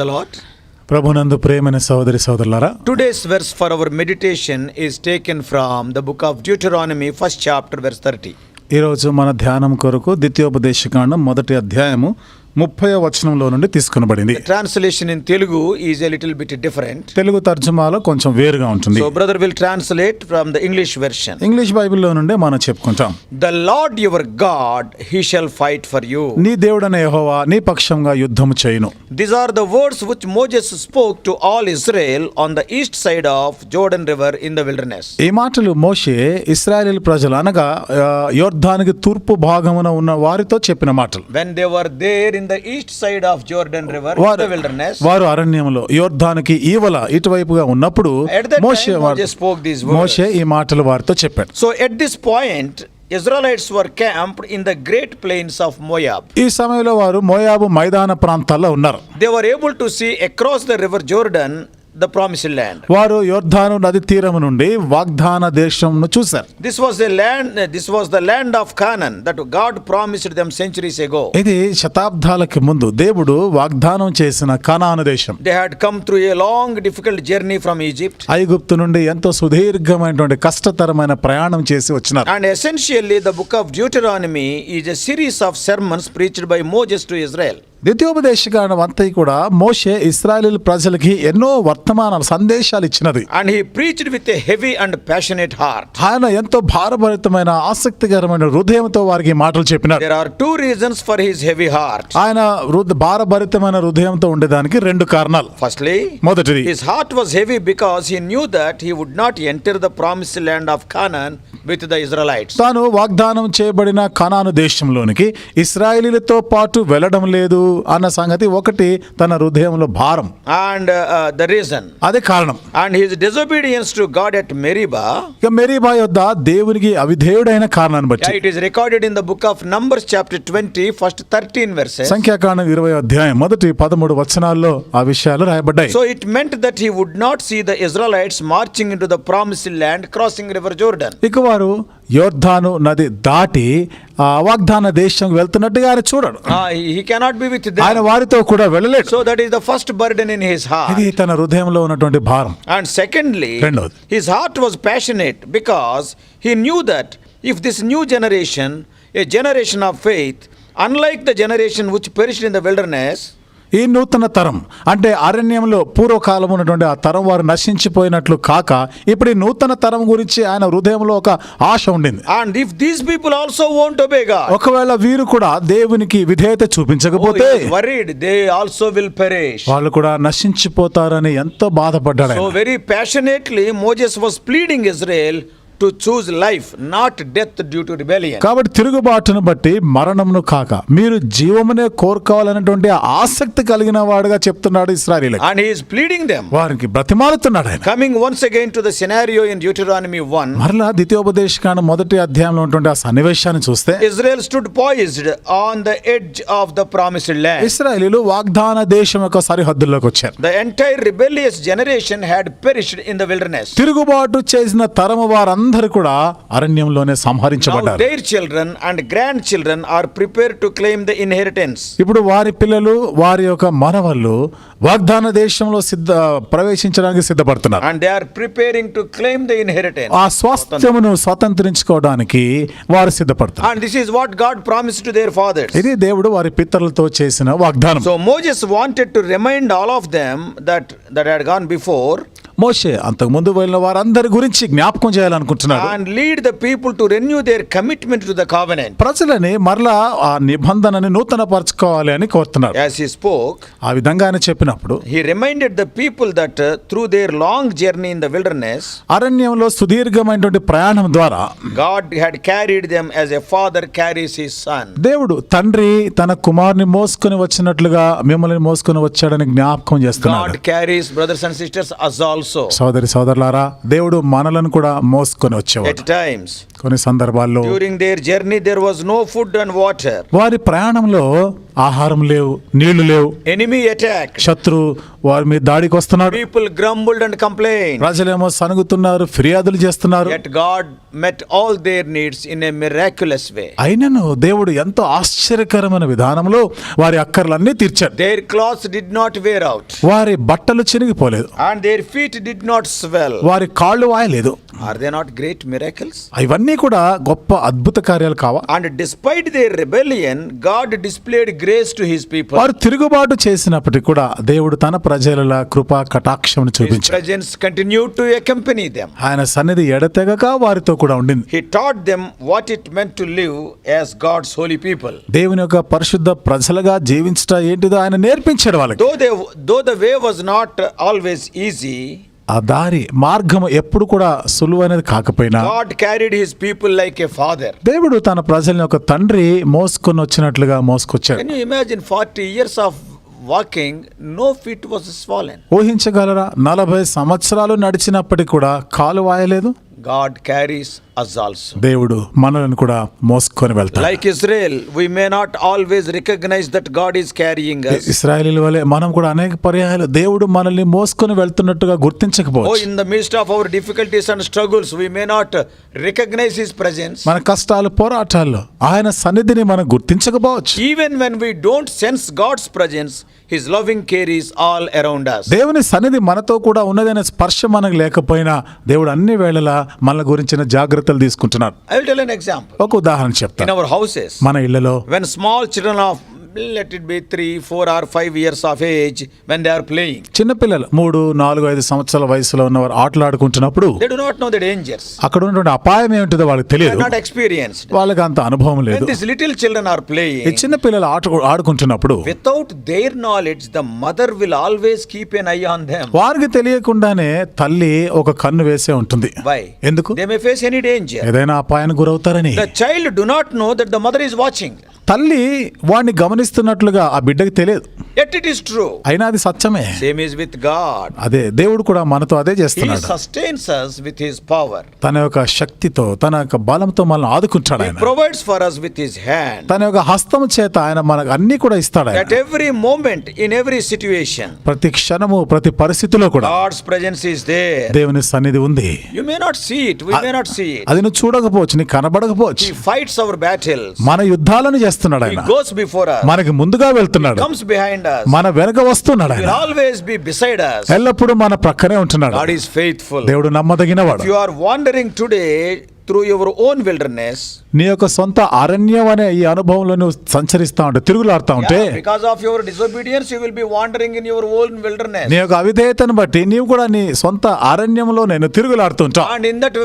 the Lord. ప్రభునందు ప్రియమైన సహోదరి సహోదరులారా, Today's verse for our meditation is taken from the book of Deuteronomy, 1st chapter, verse 30. ఈరోజు మన ధ్యానం కొరకు ద్వితీయోపదేశకాండం 1వ అధ్యాయము 30వ వచనంలో నుండి తీసుకొనబడింది. The translation in Telugu is a little bit different. Telugu తర్జుమాలో కొంచెం వేరుగా ఉంటుంది. So brother will translate from the English version. English బైబిల్లో నుండి మనం చెప్పుకుంటాం. The Lord your God, he shall fight for you. నీ దేవుడైన యెహోవా నీ పక్షంగా యుద్ధము చేయును. These are the words which Moses spoke to all Israel on the east side of Jordan river in the wilderness. ఈ మాటలు మోషే ఇశ్రాయేలు ప్రజలు అనగా యొర్దానుకి తూర్పు భాగమున ఉన్న వారితో చెప్పిన మాటలు. When they were there in the east side of Jordan river in the wilderness, వారు అరణ్యములో యొర్దానుకి ఈవల ఇటువైపుగా ఉన్నప్పుడు మోషే ఈ మాటలు వారితో చెప్పాడు. So at this point Israelites were camped in the great plains of Moab. ఈ సమయంలో వారు మోయాబు మైదాన ప్రాంతాల్లో ఉన్నారు. They were able to see across the river Jordan the promised land. వారు యొర్దాను నది తీరము నుండి వాగ్దాన దేశమును చూశారు. This was the land of Canaan that God promised them centuries ago. ఇది శతాబ్దాలకు ముందు దేవుడు వాగ్దానం చేసిన కనాను దేశం. They had come through a long difficult journey from Egypt. ఐగుప్తు నుండి ఎంతో సుదీర్ఘమైనటువంటి కష్టతరమైన ప్రయాణం చేసి వచ్చినారు. And essentially the book of Deuteronomy is a series of sermons preached by Moses to Israel. ద్వితీయోపదేశకాండం అంతా కూడా మోషే ఇశ్రాయేలు ప్రజలకి ఎన్నో వర్తమానాలు సందేశాలు ఇచ్చినది. And he preached with a heavy and passionate heart. ఆయన ఎంతో భారభరితమైన ఆసక్తికరమైన హృదయంతో వారికి మాటలు చెప్పినారు. There are two reasons for his heavy heart. ఆయన భారభరితమైన హృదయంతో ఉండేదానికి రెండు కారణాలు. Firstly, మొదటిది, his heart was heavy because he knew that he would not enter the promised land of Canaan with the Israelites. తాను వాగ్దానం చేయబడిన కనాను దేశంలోనికి ఇశ్రాయేలీలతో పాటు వెళ్ళడం లేదు అన్న సంగతి ఒకటి తన హృదయంలో భారం. And the reason, అదే కారణం. and his disobedience to God at Meribah, Meribah యొద్ద దేవునికి అవిధేయుడైన కారణాన్ని బట్టి. it is recorded in the book of Numbers chapter 20 first 13 verses. సంఖ్యాకాండం 20వ అధ్యాయం మొదటి 13 వచనాల్లో ఆ విషయాలు రాయబడ్డాయి. So it meant that he would not see the Israelites marching into the promised land crossing river Jordan. ఇక వారు యొర్దాను నది దాటి వాగ్దాన దేశం వెళ్తున్నట్టుగా ఆయన చూడడు. He cannot be with them. ఆయన వారితో కూడా వెళ్ళలేడు. So that is the first burden in his heart. ఇది తన హృదయంలో ఉన్నటువంటి భారం. And secondly, his heart was passionate because he knew that if this new generation, a generation of faith, unlike the generation which perished in the wilderness, ఈ నూతన తరం అంటే అరణ్యంలో పూర్వకాలం ఉన్నటువంటి ఆ తరం వారు నశించిపోయినట్లు కాక ఇప్పుడు ఈ నూతన తరం గురించి ఆయన హృదయంలో ఒక ఆశ ఉండింది. And if these people also won't obey God, ఒకవేళ వీరు కూడా దేవునికి విధేయత చూపించకపోతే worried they also will perish. వాళ్ళు కూడా నశించిపోతారని ఎంతో బాధపడ్డాడు. So very passionately Moses was pleading Israel to choose life, not death due to rebellion. కాబట్టి తిరుగుబాటును బట్టి మరణమును కాక మీరు జీవమునే కోరుకోవాలనేటువంటి ఆసక్తి కలిగిన వాడుగా చెప్తున్నాడు ఇశ్రాయేలీయులకు. And he is pleading them. వారికి బ్రతిమాలుతున్నాడు ఆయన. Coming once again to the scenario in Deuteronomy 1. మరలా ద్వితీయోపదేశకాండం 1వ అధ్యాయంలో ఉన్నటువంటి ఆ సన్నివేశాన్ని చూస్తే Israel stood poised on the edge of the promised land. ఇశ్రాయేలీయులు వాగ్దాన దేశం యొక్క సరిహద్దుల్లోకి వచ్చారు. The entire rebellious generation had perished in the wilderness. తిరుగుబాటు చేసిన తరము వారందరూ కూడా అరణ్యంలోనే సంహరించబడ్డారు. Now their children and grandchildren are prepared to claim the inheritance. ఇప్పుడు వారి పిల్లలు వారి యొక్క మనవళ్ళు వాగ్దాన దేశంలో ప్రవేశించడానికి సిద్ధపడుతున్నారు. And they are preparing to claim the inheritance. ఆ స్వాస్థ్యమును స్వతంత్రించుకోవడానికి వారు సిద్ధపడతారు. And this is what God promised to their fathers. ఇది దేవుడు వారి పితరులతో చేసిన వాగ్దానం. So Moses wanted to remind all of them that had gone before. మోషే అంతకు ముందు వెళ్ళిన వారందరి గురించి జ్ఞాపకం చేయాలనుకుంటున్నాడు. And lead the people to renew their commitment to the covenant. ప్రజలని మరలా ఆ నిబంధనని నూతనపరచుకోవాలి అని కోరుతున్నాడు. As he spoke, ఆ విధంగా ఆయన చెప్పినప్పుడు he reminded the people that through their long journey in the wilderness, అరణ్యంలో సుదీర్ఘమైనటువంటి ప్రయాణం ద్వారా God had carried them as a father carries his son. దేవుడు తండ్రి తన కుమారుని మోసుకొని వచ్చినట్లుగా మిమ్మల్ని మోసుకొని వచ్చాడని జ్ఞాపకం చేస్తున్నాడు. God carries brothers and sisters us also. సోదరి సోదరులారా, దేవుడు మనలను కూడా మోసుకొని వచ్చేవాడు. At times, కొన్ని సందర్భాల్లో during their journey there was no food and water. వారి ప్రయాణంలో ఆహారం లేవు, నీళ్లు లేవు, enemy attacked, శత్రు వారి మీద దాడికి వస్తున్నాడు, people grumbled and complained, ప్రజలేమో సనుగుతున్నారు, ఫిర్యాదులు చేస్తున్నారు. yet God met all their needs in a miraculous way. అయినను దేవుడు ఎంతో ఆశ్చర్యకరమైన విధానంలో వారి అక్కర్లన్నీ తీర్చాడు. Their clothes did not wear out, వారి బట్టలు చినిగిపోలేదు, and their feet did not swell. వారి కాళ్ళు వాయలేదు. Are they not great miracles? ఇవన్నీ కూడా గొప్ప అద్భుత కార్యాలు కావా? And despite their rebellion, God displayed grace to his people. వారు తిరుగుబాటు చేసినప్పటికీ కూడా దేవుడు తన ప్రజల కృపా కటాక్షమును His చూపించాడు. presence continued to accompany them. ఆయన సన్నిధి ఎడతెగక వారితో కూడా ఉండింది. He taught them what it meant to live as God's holy people. దేవుని యొక్క పరిశుద్ధ ప్రజలుగా జీవించట ఏంటిదో ఆయన నేర్పించాడు వాళ్ళకి. Though the way was not always easy, ఆ దారి మార్గం ఎప్పుడు కూడా సులువైనది కాకపోయినా God carried his people like a father. దేవుడు తన ప్రజల్ని ఒక తండ్రి మోసుకొని వచ్చినట్లుగా మోసుకొచ్చాడు. Can you imagine 40 years of walking, no feet was swollen? ఊహించగలరా? 40 సంవత్సరాలు నడిచినప్పటికీ కూడా కాలు వాయలేదు. God carries us also. దేవుడు మనల్ని కూడా మోసుకొని వెళ్తాడు. Like Israel, we may not always recognize that God is carrying us. ఇశ్రాయేలీయుల వలె మనం కూడా అనేక పర్యాయాలు దేవుడు మనల్ని మోసుకొని వెళ్తున్నట్టుగా గుర్తించకపోవచ్చు. In the midst of our difficulties and struggles, we may not recognize his presence. మన కష్టాలు, పోరాటాల్లో ఆయన సన్నిధిని మనం గుర్తించకపోవచ్చు. Even when we don't sense God's presence, his loving care is all around us. దేవుని సన్నిధి మనతో కూడా ఉన్నదనే స్పర్శ మనకు లేకపోయినా దేవుడు అన్ని వేళలా మన గురించిన జాగ్రత్తలు తీసుకుంటున్నారు. I will tell an example. ఒక ఉదాహరణ In చెప్తాను. our houses, మన ఇళ్లలో when small children of, let it be 3, 4 or 5 years of age, when they are playing, చిన్నపిల్లలు 3, 4, 5 సంవత్సరాల వయసులో ఉన్నవారు ఆటలాడుకుంటున్నప్పుడు they do not know the dangers. అక్కడ ఉన్నటువంటి అపాయం ఏమిటో వాళ్ళకి They are తెలియదు, not experienced. వాళ్ళకి అంత అనుభవం లేదు. When these little children are ఈ playing, చిన్నపిల్లలు ఆడుకుంటున్నప్పుడు without their knowledge, the mother will always keep an eye on them. వారికి తెలియకుండానే తల్లి ఒక కన్ను వేసే ఉంటుంది. Why? ఎందుకు? They may face any danger. ఏదైనా అపాయానికి గురవుతారని. The child do not know that the mother is watching. తల్లి వాడిని గమనిస్తున్నట్లుగా ఆ బిడ్డకి తెలియదు. Yet it is true. అయినా అది సత్యమే. Same is with God. అదే దేవుడు కూడా మనతో అదే He చేస్తున్నాడు. sustains us with his power. తన యొక్క శక్తితో, తన యొక్క బలంతో మనల్ని ఆదుకుంటాడు He ఆయన. provides for us with his hand. తన యొక్క హస్తము చేత ఆయన మనకు అన్ని కూడా ఇస్తాడు ఆయన. At every moment, in every situation, ప్రతి క్షణము, ప్రతి పరిస్థితిలో కూడా God's presence is there. దేవుని సన్నిధి ఉంది. You may not see it. We may not see it. అది నువ్వు చూడకపోవచ్చు, నీకు కనబడకపోవచ్చు. He fights our battles. మన యుద్ధాలను చేస్తున్నాడు He ఆయన. goes before us. మనకి ముందుగా వెళ్తున్నాడు, Comes behind us. మన వెనక వస్తున్నాడు He will ఆయన. always be beside us. ఎల్లప్పుడూ మన ప్రక్కనే ఉంటున్నాడు. God is faithful. దేవుడు నమ్మదగినవాడు. If you are wandering today through your own wilderness, నీ యొక్క సొంత అరణ్యం అనే ఈ అనుభవంలో నువ్వు సంచరిస్తా ఉంటే, తిరుగులాడుతా ఉంటే, because of your disobedience, you will be wandering in your own wilderness. నీ యొక్క అవిధేయతను బట్టి నీవు కూడా నీ సొంత అరణ్యంలో నేను తిరుగులాడుతూ ఉంటావు. And in that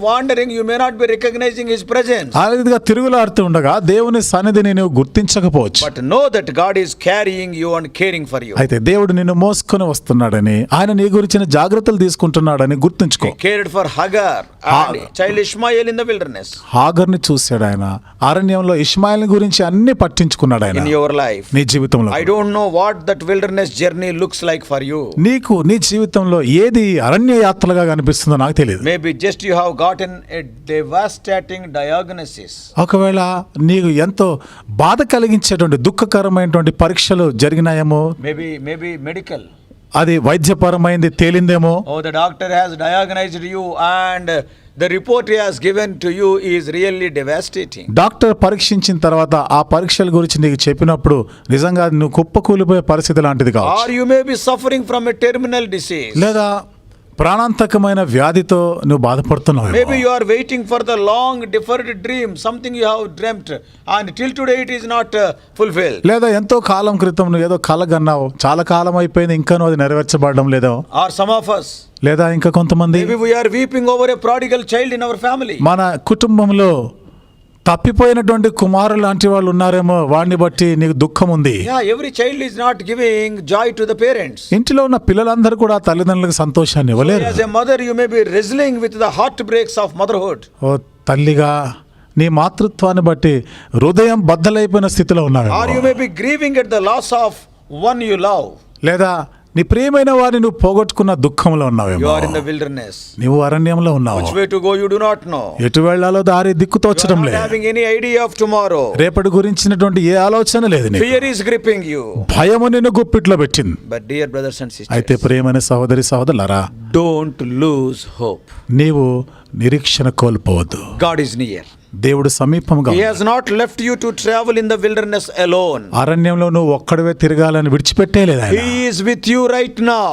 wandering, you may not be recognizing his presence. ఆ విధంగా తిరుగులాడుతూ ఉండగా దేవుని సన్నిధిని నువ్వు గుర్తించకపోవచ్చు. But know that God is carrying you and caring for you. అయితే దేవుడు నిన్ను మోసుకొని వస్తున్నాడని, ఆయన నీ గురించిన జాగ్రత్తలు తీసుకుంటున్నాడని గుర్తుంచుకో. He cared for Hagar and child Ishmael in the wilderness. హాగర్ని చూశాడు ఆయన, అరణ్యంలో ఇష్మాయిల్ని గురించి అన్ని పట్టించుకున్నాడు ఆయన. In your life, నీ జీవితంలో I don't know what that wilderness journey looks like for you. నీకు నీ జీవితంలో ఏది అరణ్య యాత్రలుగా కనిపిస్తుందో నాకు తెలియదు. Maybe just you have gotten a devastating diagnosis. ఒకవేళ నీకు ఎంతో బాధ కలిగించేటువంటి దుఃఖకరమైనటువంటి పరీక్షలు జరిగినాయేమో. Maybe medical. అది వైద్యపరమైంది తేలిందేమో. Oh, the doctor has diagnosed you and the report he has given to you is really devastating. Doctor పరీక్షించిన తర్వాత ఆ పరీక్షల గురించి నీకు చెప్పినప్పుడు నిజంగా నువ్వు కుప్పకూలిపోయే పరిస్థితి లాంటిది కావచ్చు. Or you may be suffering from a terminal disease. లేదా ప్రాణాంతకమైన వ్యాధితో నువ్వు బాధపడుతున్నావు. Maybe you are waiting for the long deferred dream, something you have dreamt and till today it is not fulfilled. లేదా ఎంతో కాలం క్రితం నువ్వు ఏదో కలగన్నావు, చాలా కాలం అయిపోయింది, ఇంకా నువ్వు అది నెరవేర్చబడడం లేదో. Or some of us, లేదా ఇంకా కొంతమంది, maybe we are weeping over a prodigal child in our family. మన కుటుంబంలో తప్పిపోయినటువంటి కుమారులు లాంటి వాళ్ళు ఉన్నారేమో, వాడిని బట్టి నీకు దుఃఖం ఉంది. Yeah, every child is not giving joy to the parents. ఇంటిలో ఉన్న పిల్లలందరూ కూడా తల్లిదండ్రులకు సంతోషాన్ని ఇవ్వలేరు. As a mother, you may be wrestling with the heartbreaks of motherhood. ఓ తల్లిగా నీ మాతృత్వాన్ని బట్టి హృదయం బద్దలైపోయిన స్థితిలో ఉన్నావు. Or you may be grieving at the loss of one you love. లేదా నీ ప్రియమైన వారిని నువ్వు పోగొట్టుకున్న దుఃఖంలో You ఉన్నావేమో. are in the wilderness. నీవు అరణ్యంలో ఉన్నావు. Which way to go you do not know. ఎటు వెళ్ళాలో దారి దిక్కు You are తోచడం not లేదు. having any idea of tomorrow. రేపటి గురించినటువంటి ఏ ఆలోచన లేదు నీకు. Fear is gripping you. భయము నిన్ను గుప్పిట్లో పెట్టింది. But dear brothers and sisters, అయితే ప్రియమైన సహోదరి సహోదరులారా, don't lose hope. నీవు నిరీక్షణ కోల్పోవద్దు. God is near. దేవుడు సమీపంగా He has not left you to travel in the wilderness alone. అరణ్యంలో నువ్వు ఒక్కడివే తిరగాలని విడిచిపెట్టేలేదు ఆయన. He is with you right now.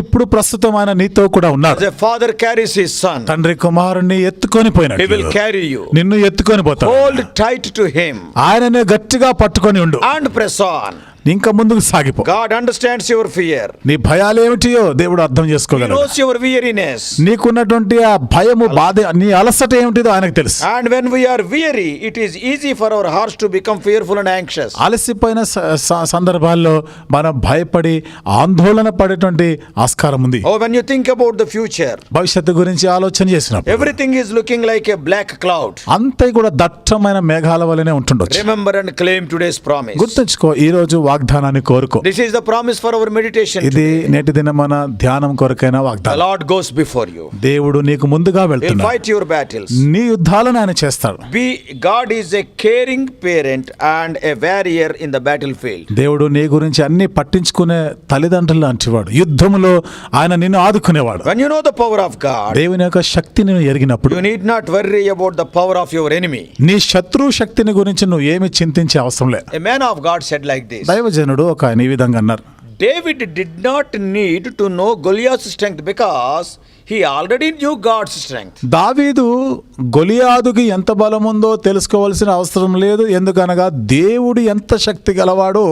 ఇప్పుడు ప్రస్తుతం ఆయన నీతో కూడా ఉన్నాడు. As a father carries his son, తండ్రి కుమారుణ్ణి ఎత్తుకొని he will పోయినట్లు carry you. నిన్ను ఎత్తుకొని పోతాడు. Hold tight to him ఆయననే గట్టిగా పట్టుకొని ఉండు. and press on. ఇంకా ముందుకు సాగిపో. God understands your fear. నీ భయాలు ఏమిటియో దేవుడు అర్థం He చేసుకోగలడు. knows your weariness. నీకున్నటువంటి ఆ భయము బాధ నీ అలసట ఏమిటిదో ఆయనకు తెలుసు. And when we are weary, it is easy for our hearts to become fearful and anxious. అలసిపోయిన సందర్భాల్లో మనం భయపడి ఆందోళన పడేటువంటి ఆస్కారం ఉంది. Oh, when you think about the future, భవిష్యత్తు గురించి ఆలోచన చేసినప్పుడు everything is looking like a black cloud. అంతే కూడా దట్టమైన మేఘాల వలనే ఉంటుండొచ్చు. Remember and claim today's promise. గుర్తుంచుకో, ఈ రోజు వాగ్దానాన్ని కోరుకో. This is the promise for our meditation ఇది today. నేటి దిన మన ధ్యానం కొరకైన The వాగ్దానం. Lord goes before you. దేవుడు నీకు ముందుగా He'll వెళ్తున్నాడు. fight your battles. నీ యుద్ధాలను ఆయన చేస్తాడు. God is a caring parent and a warrior in the battlefield. దేవుడు నీ గురించి అన్ని పట్టించుకునే తల్లిదండ్రులు లాంటివాడు. యుద్ధములో ఆయన నిన్ను ఆదుకునేవాడు. When you know the power of God, దేవుని యొక్క శక్తిని ఎరిగినప్పుడు you need not worry about the power of your enemy. నీ శత్రు శక్తిని గురించి నువ్వు ఏమి చింతించే అవసరం లేదు. A man of God said like this. దైవజనుడు ఒక ఆయన ఈ విధంగా అన్నారు. David did not need to know Goliath's strength because he already knew God's strength. దావీదు గొలియాదుకి ఎంత బలం ఉందో తెలుసుకోవాల్సిన అవసరం లేదు. ఎందుకనగా దేవుడు ఎంత శక్తి గలవాడో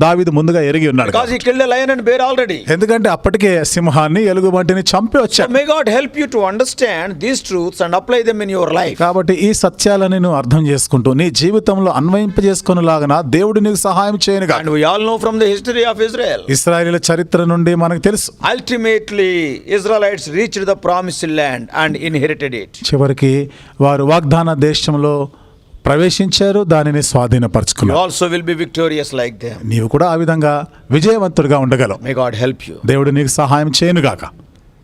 దావీదు ముందుగా ఎరిగి ఉన్నాడు. Because he killed a lion and bear already. ఎందుకంటే అప్పటికే సింహాన్ని ఎలుగుబంటిని చంపి వచ్చాడు. So may God help you to understand these truths and apply them in your life. కాబట్టి ఈ సత్యాలని నువ్వు అర్థం చేసుకుంటూ నీ జీవితంలో అన్వయింపజేసుకునేలాగా దేవుడు నీకు సహాయం చేయనుగా. And we all know from the history of Israel. ఇశ్రాయేలు చరిత్ర నుండి మనకు తెలుసు. Ultimately, Israelites reached the promised land and inherited it. చివరికి వారు వాగ్దాన దేశంలో ప్రవేశించారు, దానిని You స్వాధీనపరచుకున్నారు. also will be victorious like them. నీవు కూడా ఆ విధంగా విజయవంతుడిగా ఉండగలవు. May God help you. దేవుడు నీకు సహాయం చేయనుగాక.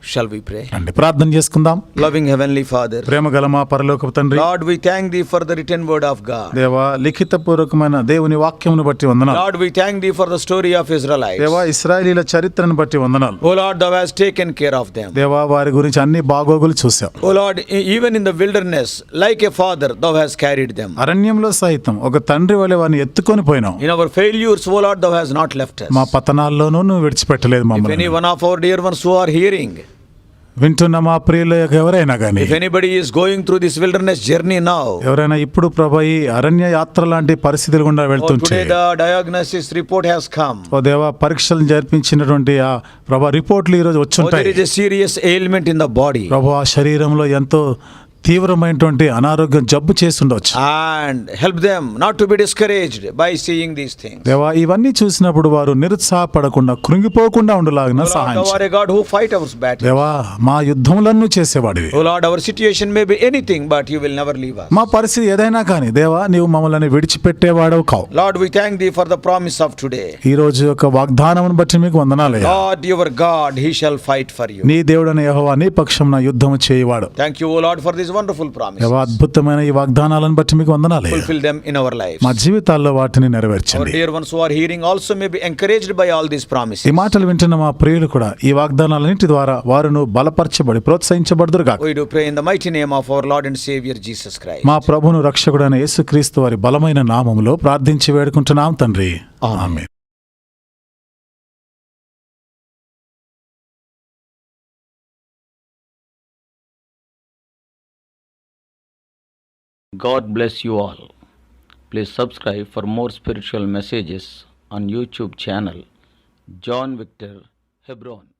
Shall we pray? అండి ప్రార్థన చేసుకుందాం. Loving Heavenly Father, ప్రేమగల మా పరలోకపు తండ్రి, Lord, we thank Thee for the written word of God. దేవా లిఖిత పూర్వకమైన దేవుని వాక్యమును బట్టి వందనాలు. Lord, we thank Thee for the story of Israelites. దేవా ఇశ్రాయేలీల చరిత్రను బట్టి వందనాలు. Oh Lord, Thou hast taken care of them. దేవా వారి గురించి అన్ని బాగోగులు చూసాం. Oh Lord, even in the wilderness, like a father, Thou hast carried them. అరణ్యంలో సైతం ఒక తండ్రి వలె వారిని ఎత్తుకొని పోయినావు. In our failures, oh Lord, Thou hast not left us. మా పతనాల్లోనూ నువ్వు విడిచిపెట్టలేదు If any మమ్మల్ని. one of our dear ones who are hearing, వింటున్న మా ప్రియుల ఎవరైనా కానీ, if anybody is going through this wilderness journey now, ఎవరైనా ఇప్పుడు ప్రభు ఈ అరణ్య యాత్ర లాంటి పరిస్థితుల గుండా or వెళ్తుంటే, today the diagnosis report has come, ఓ దేవా పరీక్షలు జరిపించినటువంటి ఆ ప్రభు రిపోర్ట్లు ఈ రోజు or there వచ్చుంటాయి. is a serious ailment in the body, ప్రభు ఆ శరీరంలో ఎంతో తీవ్రమైనటువంటి అనారోగ్యం జబ్బు చేస్తుండవచ్చు. and help them not to be discouraged by seeing these things. దేవా ఇవన్నీ చూసినప్పుడు వారు నిరుత్సాహపడకుండా కృంగిపోకుండా ఉండలాగిన Oh Lord, సహాయం Thou art చేయి. a God who fight our battles. దేవా మా యుద్ధములను చేసేవాడివి. Oh Lord, our situation may be anything, but You will never leave us. మా పరిస్థితి ఏదైనా కానీ దేవా నీవు మమ్మల్ని విడిచిపెట్టేవాడవు కావు. Lord, we thank Thee for the promise of today. ఈ రోజు యొక్క వాగ్దానమును బట్టి మీకు వందనాలయ్యా. Lord, your God, He shall fight for you. నీ దేవుడైన యెహోవా నీ పక్షమున యుద్ధము చేయవాడు. Thank you, O Lord, for this wonderful promise. దేవా అద్భుతమైన ఈ వాగ్దానాలను బట్టి మీకు వందనాలయ్యా. Fulfill them in our lives. మా జీవితాల్లో వాటిని Our నెరవేర్చండి. dear ones who are hearing also may be encouraged by all these promises. ఈ మాటలు వింటున్న మా ప్రియులు కూడా ఈ వాగ్దానాలన్నిటి ద్వారా వారును బలపరచబడి ప్రోత్సహించబడుదురు గాక. We do pray in the mighty name of our Lord and Savior Jesus Christ. మా ప్రభువును రక్షకుడైన యేసుక్రీస్తు వారి బలమైన నామములో ప్రార్థించి వేడుకుంటున్నాం తండ్రి. ఆమేన్. God bless you all. Please subscribe for more spiritual messages on YouTube channel John Victor Hebron.